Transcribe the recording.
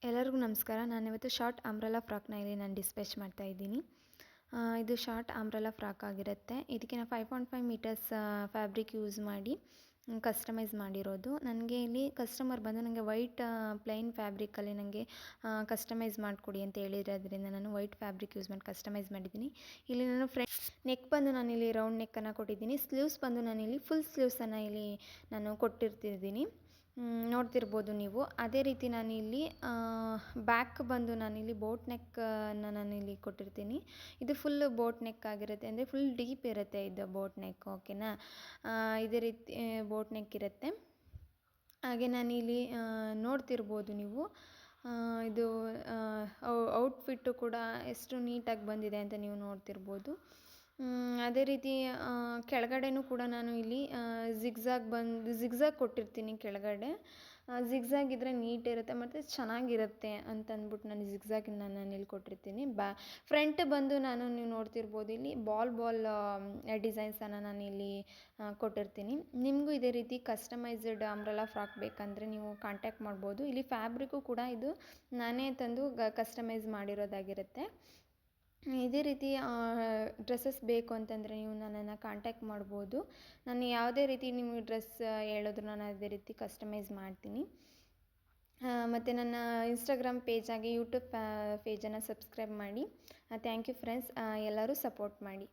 ಎಲ್ಲರಿಗೂ ನಮಸ್ಕಾರ. ನಾನಿವತ್ತು ಶಾರ್ಟ್ ಅಂಬ್ರೆಲಾ ಫ್ರಾಕ್ನ ಇಲ್ಲಿ ನಾನು ಡಿಸ್ಪ್ಯಾಚ್ ಮಾಡ್ತಾ ಇದ್ದೀನಿ. ಇದು ಶಾರ್ಟ್ ಅಂಬ್ರೆಲಾ ಫ್ರಾಕ್ ಆಗಿರುತ್ತೆ. ಇದಕ್ಕೆ ನಾನು 5.5 ಮೀಟರ್ಸ್ ಫ್ಯಾಬ್ರಿಕ್ ಯೂಸ್ ಮಾಡಿ ಕಸ್ಟಮೈಸ್ ಮಾಡಿರೋದು. ನನಗೆ ಇಲ್ಲಿ ಕಸ್ಟಮರ್ ಬಂದು ನನಗೆ ವೈಟ್ ಪ್ಲೈನ್ ಫ್ಯಾಬ್ರಿಕಲ್ಲಿ ನನಗೆ ಕಸ್ಟಮೈಸ್ ಮಾಡಿಕೊಡಿ ಅಂತ ಹೇಳಿರೋದ್ರಿಂದ ನಾನು ವೈಟ್ ಫ್ಯಾಬ್ರಿಕ್ ಯೂಸ್ ಮಾಡಿ ಕಸ್ಟಮೈಸ್ ಮಾಡಿದ್ದೀನಿ. ಇಲ್ಲಿ ನಾನು ನೆಕ್ ಬಂದು ನಾನಿಲ್ಲಿ ರೌಂಡ್ ನೆಕ್ಕನ್ನು ಕೊಟ್ಟಿದ್ದೀನಿ. ಸ್ಲೀವ್ಸ್ ಬಂದು ನಾನಿಲ್ಲಿ ಫುಲ್ ಸ್ಲೀವ್ಸನ್ನು ಇಲ್ಲಿ ನಾನು ಕೊಟ್ಟಿರ್ತಿದ್ದೀನಿ, ನೋಡ್ತಿರ್ಬೋದು ನೀವು. ಅದೇ ರೀತಿ ನಾನಿಲ್ಲಿ ಬ್ಯಾಕ್ ಬಂದು ನಾನಿಲ್ಲಿ ಬೋಟ್ ನೆಕ್ಕನ್ನು ನಾನಿಲ್ಲಿ ಕೊಟ್ಟಿರ್ತೀನಿ. ಇದು ಫುಲ್ ಬೋಟ್ ನೆಕ್ ಆಗಿರುತ್ತೆ, ಅಂದರೆ ಫುಲ್ ಡೀಪ್ ಇರುತ್ತೆ ಇದು ಬೋಟ್ ನೆಕ್. ಓಕೆನಾ, ಇದೇ ರೀತಿ ಬೋಟ್ ನೆಕ್ ಇರುತ್ತೆ. ಹಾಗೆ ನಾನಿಲ್ಲಿ ನೋಡ್ತಿರ್ಬೋದು ನೀವು, ಇದು ಔಟ್ಫಿಟ್ಟು ಕೂಡ ಎಷ್ಟು ನೀಟಾಗಿ ಬಂದಿದೆ ಅಂತ ನೀವು ನೋಡ್ತಿರ್ಬೋದು. ಅದೇ ರೀತಿ ಕೆಳಗಡೆನೂ ಕೂಡ ನಾನು ಇಲ್ಲಿ ಜಿಗ್ಜಾಗ್ ಕೊಟ್ಟಿರ್ತೀನಿ ಕೆಳಗಡೆ. ಜಿಗ್ಜಾಗ್ ಇದ್ದರೆ ನೀಟ್ ಇರುತ್ತೆ ಮತ್ತು ಚೆನ್ನಾಗಿರುತ್ತೆ ಅಂತಂದ್ಬಿಟ್ಟು ನಾನು ಜಿಗ್ಜಾಗನ್ನ ನಾನು ಇಲ್ಲಿ ಕೊಟ್ಟಿರ್ತೀನಿ. ಫ್ರಂಟ್ ಬಂದು ನೀವು ನೋಡ್ತಿರ್ಬೋದು, ಇಲ್ಲಿ ಬಾಲ್ ಡಿಸೈನ್ಸನ್ನು ನಾನು ಇಲ್ಲಿ ಕೊಟ್ಟಿರ್ತೀನಿ. ನಿಮಗೂ ಇದೇ ರೀತಿ ಕಸ್ಟಮೈಸ್ಡ್ ಅಂಬ್ರೆಲಾ ಫ್ರಾಕ್ ಬೇಕಂದರೆ ನೀವು ಕಾಂಟ್ಯಾಕ್ಟ್ ಮಾಡ್ಬೋದು. ಇಲ್ಲಿ ಫ್ಯಾಬ್ರಿಕ್ಕು ಕೂಡ ಇದು ನಾನೇ ತಂದು ಕಸ್ಟಮೈಸ್ ಮಾಡಿರೋದಾಗಿರುತ್ತೆ. ಇದೇ ರೀತಿ ಡ್ರೆಸ್ಸಸ್ ಬೇಕು ಅಂತಂದರೆ ನೀವು ನನ್ನನ್ನು ಕಾಂಟ್ಯಾಕ್ಟ್ ಮಾಡ್ಬೋದು. ನಾನು ಯಾವುದೇ ರೀತಿ ನಿಮಗೆ ಡ್ರೆಸ್ ಹೇಳಿದ್ರು ನಾನು ಅದೇ ರೀತಿ ಕಸ್ಟಮೈಸ್ ಮಾಡ್ತೀನಿ. ಮತ್ತು ನನ್ನ ಇನ್ಸ್ಟಾಗ್ರಾಮ್ ಪೇಜ್ ಆಗಿ ಯೂಟ್ಯೂಬ್ ಪೇಜನ್ನು ಸಬ್ಸ್ಕ್ರೈಬ್ ಮಾಡಿ. ಥ್ಯಾಂಕ್ ಯು ಫ್ರೆಂಡ್ಸ್, ಎಲ್ಲರೂ ಸಪೋರ್ಟ್ ಮಾಡಿ.